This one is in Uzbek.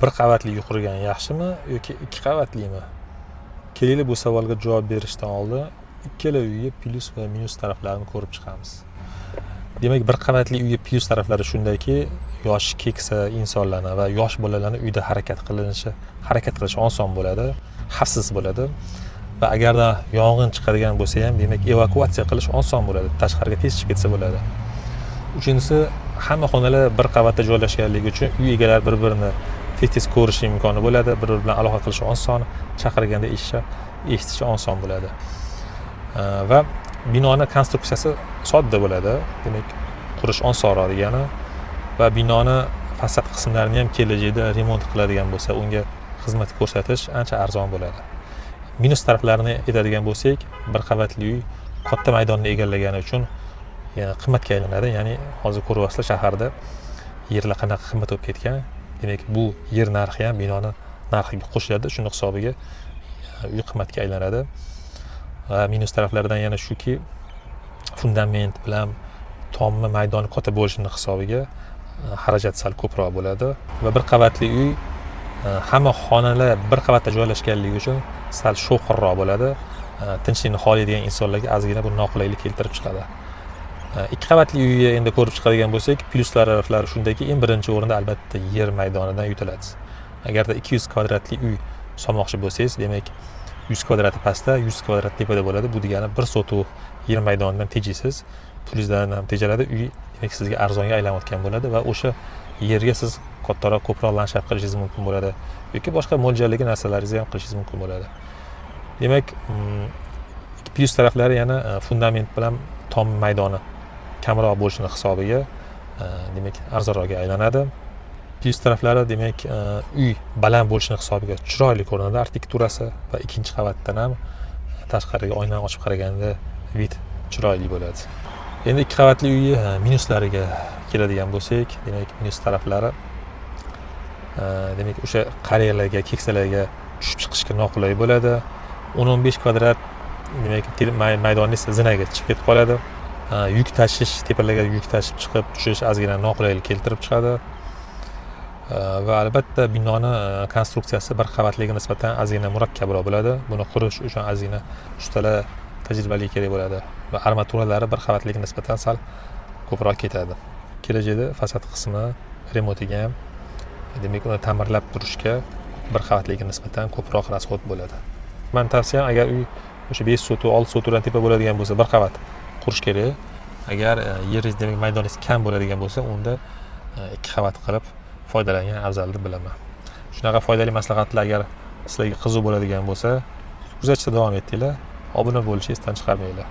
bir qavatli uy qurgan yaxshimi yoki 2 qavatlimi? Keling bu savolga javob berishdan oldin ikkala uyga plyus va minus taraflarini ko'rib chiqamiz. Demak, bir qavatli uyga plyus taraflari shundaki, yosh keksa insonlarni va yosh bolalarni uyda harakat qilish oson bo'ladi, xavfsiz bo'ladi va agarda yong'in chiqadigan bo'lsa ham, demak, evakuatsiya qilish oson bo'ladi, tashqariga tez chiqib ketsa bo'ladi. Uchinchisi, hamma xonalar bir qavatda joylashganligi uchun uy egalari bir-birini tez ko'rish imkoni bo'ladi, bir-biri bilan aloqa qilish oson, chaqirganda eshitish oson bo'ladi. Va binoning konstruksiyasi sodda bo'ladi, demak, qurish osonroq degani va binoni fasad qismlarini ham kelajakda remont qiladigan bo'lsa, unga xizmat ko'rsatish ancha arzon bo'ladi. Minus taraflarini aytadigan bo'lsak, bir qavatli uy katta maydonni egallagani uchun qimmatga aylanadi. Ya'ni hozir ko'ryapsizlar, shaharda yerlar qanaqa qimmat bo'lib ketgan. Demak, bu yer narxi ham binoni narxiga qo'shiladi. Shuni hisobiga uy qimmatga aylanadi. Va minus taraflaridan yana shuki, fundament bilan tommi maydoni katta bo'lishini hisobiga xarajat sal ko'proq bo'ladi va bir qavatli uy hamma xonalar bir qavatda joylashganligi uchun sal shovqinroq bo'ladi. Tinchlikni xohlaydigan insonlarga ozgina bu noqulaylik keltirib chiqadi. 2 qavatli uyga endi ko'rib chiqadigan bo'lsak, plyus taraflari shundaki, eng birinchi o'rinda albatta yer maydonidan yutiladi. Agarda 200 kvadratli uy solmoqchi bo'lsangiz, demak 100 kvadrat pastda, 100 kvadrat tepada bo'ladi. Bu degani bir sotuv yer maydonidan tejaysiz, plyusdan ham tejaladi. Uy demak sizga arzonga aylanayotgan bo'ladi va o'sha yerga siz kattaroq, ko'proq landshaft qilishingiz mumkin bo'ladi yoki boshqa mo'ljallangan narsalaringizni ham qilishingiz mumkin bo'ladi. Demak, plyus taraflari yana fundament bilan tom maydoni kamroq bo'lishini hisobiga demak arzonroqga aylanadi. Plyus taraflari demak uy baland bo'lishini hisobiga chiroyli ko'rinadi arxitekturasi va ikkinchi qavatdan ham tashqariga oynadan ochib qaraganda vid chiroyli bo'ladi. Endi 2 qavatli uy minuslariga keladigan bo'lsak, demak minus taraflari demak o'sha qariyalarga, keksalarga tushib chiqishga noqulay bo'ladi. 10-15 kvadrat demak maydoningiz zinaga chiqib ketib qoladi. Yuk tashish, tepalarga yuk tashib chiqib tushish ozgina noqulaylik keltirib chiqadi. Va albatta binoni konstruksiyasi bir qavatliga nisbatan ozgina murakkabroq bo'ladi. Buni qurish uchun ozgina ustalar tajribali kerak bo'ladi va armaturalari bir qavatliga nisbatan sal ko'proq ketadi. Kelajakda fasad qismi remontiga ham, demak uni ta'mirlab turishga bir qavatliga nisbatan ko'proq rasxod bo'ladi. Men tavsiyam, agar uy o'sha 5 sotuv, 6 sotuvdan tepa bo'ladigan bo'lsa, bir qavat qurish kerak. Agar yeringiz, demak maydoningiz kam bo'ladigan bo'lsa, unda 2 qavat qilib foydalangan afzal deb bilaman. Shunaqa foydali maslahatlar agar sizlarga qiziq bo'ladigan bo'lsa, kuzatishda davom etinglar, obuna bo'lishni esdan chiqarmanglar.